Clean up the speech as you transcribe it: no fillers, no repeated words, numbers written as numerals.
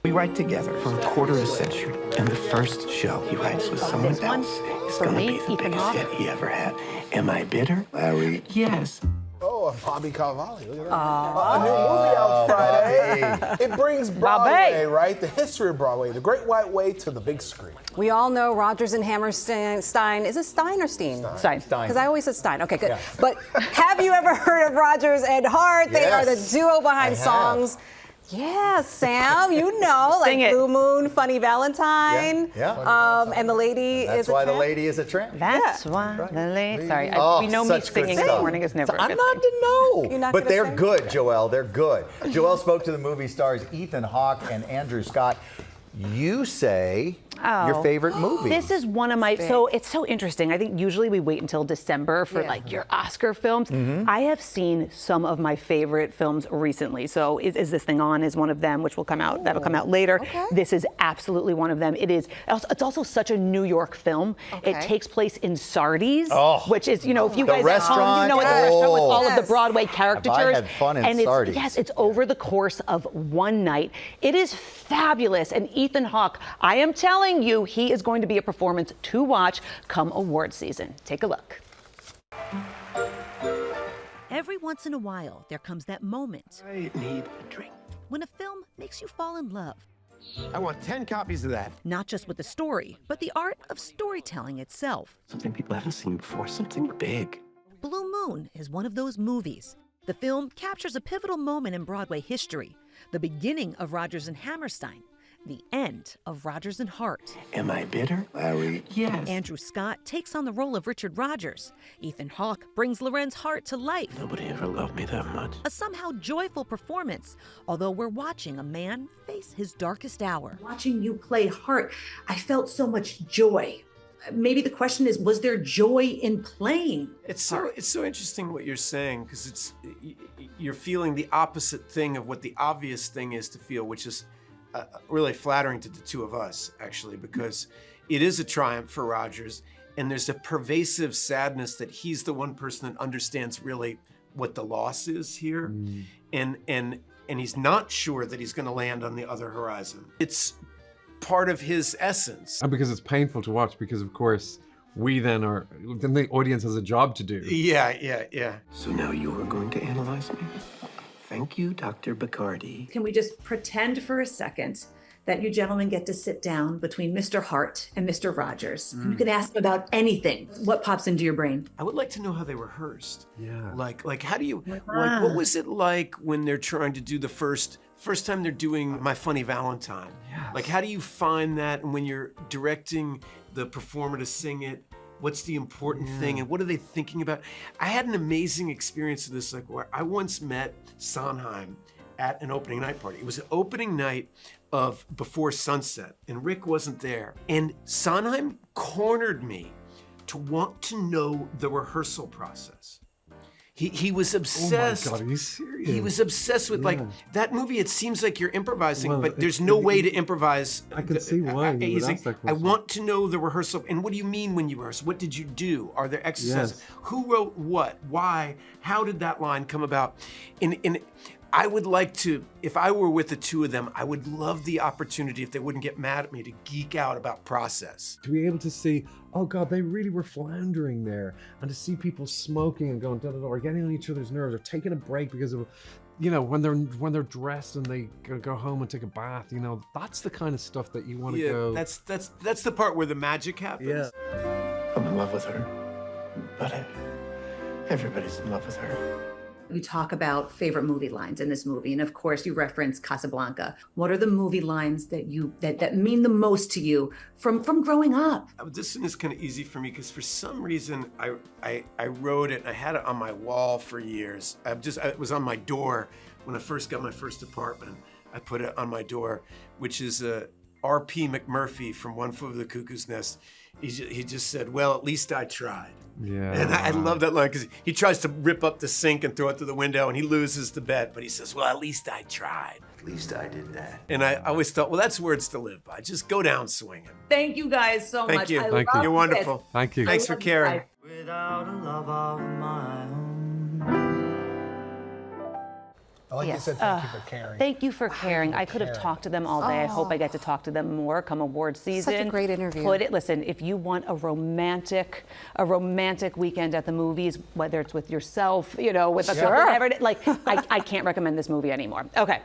We write together for a quarter of a century, and the first show he writes with someone else is going to be the biggest hit he ever had. Am I bitter, Larry? Yes. Oh, Bobby Cannavale. Look at that. A new movie out Friday. It brings Broadway, right? The history of Broadway, the Great White Way to the big screen. We all know Rodgers and Hammerstein. Is it Stein or Steen? Stein. Because I always said Stein. Okay, good. Yeah. But have you ever heard of Rodgers and Hart? They are the duo behind songs. Yeah, Sam, you know, like Blue Moon, Funny Valentine. Yeah. And the lady That's is a why tramp. the lady is a tramp. That's why the lady. Sorry, we know me singing in the morning is never. I'm not to know. You're not but gonna they're sing? good, Joelle. They're good. Joelle spoke to the movie stars Ethan Hawke and Andrew Scott. You say your favorite movie. This is one of my, so it's so interesting. I think usually we wait until December for like your Oscar films. I have seen some of my favorite films recently. So Is This Thing On is one of them, which will come out, that'll come out later. This is absolutely one of them. It's also such a New York film. It takes place in Sardi's, which is, you know, if you guys at home, you know it's a restaurant with all of the Broadway caricatures. I had fun in Sardi's. Yes, it's over the course of one night. It is fabulous. And Ethan Hawke, I am telling you, he is going to be a performance to watch come award season. Take a look. Every once in a while, there comes that moment I need a drink. when a film makes you fall in love. I want 10 copies of that. Not just with the story, but the art of storytelling itself. Something people haven't seen before, something big. Blue Moon is one of those movies. The film captures a pivotal moment in Broadway history, the beginning of Rodgers and Hammerstein, the end of Rodgers and Hart. Am I bitter, Larry? Yes. Andrew Scott takes on the role of Richard Rodgers. Ethan Hawke brings Lorenz Hart to life. Nobody ever loved me that much. A somehow joyful performance, although we're watching a man face his darkest hour. Watching you play Hart, I felt so much joy. Maybe the question is, was there joy in playing? It's so interesting what you're saying, because you're feeling the opposite thing of what the obvious thing is to feel, which is really flattering to the two of us, actually, because it is a triumph for Rodgers, and there's a pervasive sadness that he's the one person that understands really what the loss is here, and he's not sure that he's going to land on the other horizon. It's part of his essence. And because it's painful to watch, because of course then the audience has a job to do. Yeah. So now you are going to analyze me? Thank you, Dr. Bacardi. Can we just pretend for a second that you gentlemen get to sit down between Mr. Hart and Mr. Rodgers? You can ask them about anything. What pops into your brain? I would like to know how they rehearsed. Yeah. Like how do you, like, what was it like when they're trying to do the first time they're doing My Funny Valentine? Yes. Like, how do you find that? And when you're directing the performer to sing it, what's the important thing, and what are they thinking about? I had an amazing experience of this, like where I once met Sondheim at an opening night party. It was an opening night of Before Sunset, and Rick wasn't there. And Sondheim cornered me to want to know the rehearsal process. He was obsessed. Oh my God, are you serious? He was obsessed with like that movie. It seems like you're improvising, but there's no way to improvise. I can see why. He's like, I want to know the rehearsal. And what do you mean when you rehearse? What did you do? Are there exercises? Yes. Who wrote what? Why? How did that line come about? And I would like to, if I were with the two of them, I would love the opportunity, if they wouldn't get mad at me, to geek out about process. To be able to see, oh God, they really were floundering there. And to see people smoking and going, or getting on each other's nerves, or taking a break because of, you know, when they're dressed and they go home and take a bath, you know, that's the kind of stuff that you want to go. That's the part where the magic happens. Yeah. I'm in love with her, but everybody's in love with her. You talk about favorite movie lines in this movie, and of course you reference Casablanca. What are the movie lines that that mean the most to you from growing up? This one is kind of easy for me because for some reason I wrote it and I had it on my wall for years. It was on my door when I first got my first apartment. I put it on my door, which is R.P. McMurphy from One Flew Over the Cuckoo's Nest. He just said, "Well, at least I tried." Yeah. And I love that line because he tries to rip up the sink and throw it through the window and he loses the bet, but he says, "Well, at least I tried." At least I did that. And I always thought, well, that's words to live by. Just go down swinging. Thank you guys so Thank much. you. I Thank love you. You're wonderful. this. Thank you. Thanks for caring. Without a love of my own. I like you said, thank you for caring. Thank you for caring. I could have talked to them all day. I hope I get to talk to them more come award season. Such a great interview. Listen, if you want a romantic weekend at the movies, whether it's with yourself, with a whatever, I can't recommend this movie anymore. Okay.